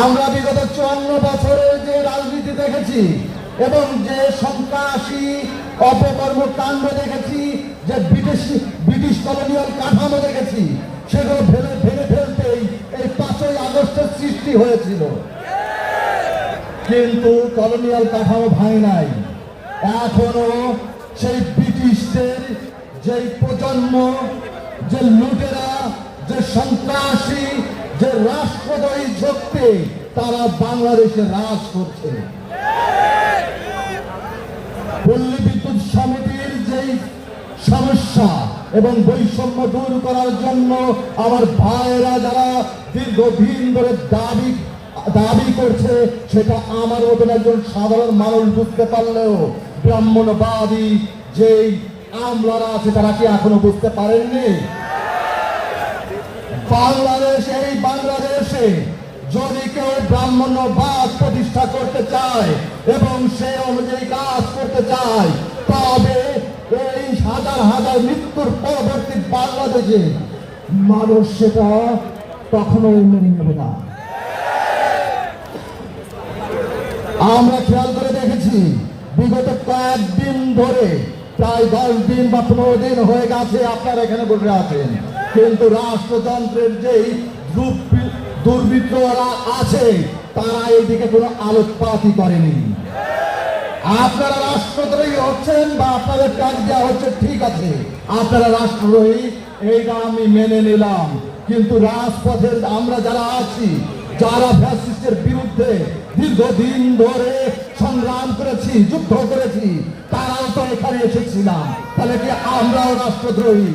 আমরা বিগত 54 বছরের যে রাজনীতি দেখেছি এবং যে সন্ত্রাসী অপকর্মকাণ্ড দেখেছি, যে ব্রিটিশ কলোনিয়াল কাঠামো দেখেছি, সেগুলো ভেঙে ফেলতেই এই 5ই আগস্টের সৃষ্টি হয়েছিল। কিন্তু কলোনিয়াল কাঠামো ভাঙে নাই। এখনো সেই ব্রিটিশদের যে প্রজন্ম, যে লুটেরা, যে সন্ত্রাসী, যে রাষ্ট্রদ্রোহী শক্তি, তারা বাংলাদেশে রাজ করছে। পল্লী বিদ্যুৎ সমিতির যেই সমস্যা এবং বৈষম্য দূর করার জন্য আমার ভাইয়েরা যারা দীর্ঘদিন ধরে দাবি করছে, সেটা আমার মতন একজন সাধারণ মানুষ বুঝতে পারলেও ব্রাহ্মণবাদী যেই আমলারা আছে তারা কি এখনো বুঝতে পারেননি? বাংলাদেশে যদি কেউ ব্রাহ্মণ্যবাদ প্রতিষ্ঠা করতে চায় এবং সে অনুযায়ী কাজ করতে চায়, তবে এই হাজার হাজার মৃত্যুর পরবর্তী বাংলাদেশে মানুষ সেটা কখনোই মেনে নেবে না। আমরা খেয়াল করে দেখেছি বিগত কয়েকদিন ধরে, প্রায় 10 দিন বা 15 দিন হয়ে গেছে আপনারা এখানে বসে আছেন, কিন্তু রাষ্ট্রযন্ত্রের যেই দুর্বৃত্তরা আছে তারা এইদিকে কোনো আলোকপাতই করেনি। আপনারা রাষ্ট্রদ্রোহী হচ্ছেন বা আপনাদের ট্যাগ দেওয়া হচ্ছে, ঠিক আছে, আপনারা রাষ্ট্রদ্রোহী, এইটা আমি মেনে নিলাম। কিন্তু রাজপথে আমরা যারা আছি, যারা ফ্যাসিস্টের বিরুদ্ধে দীর্ঘদিন ধরে সংগ্রাম করেছি, যুদ্ধ করেছি, তারাও তো এখানে এসেছিলাম, তাহলে কি আমরাও রাষ্ট্রদ্রোহী?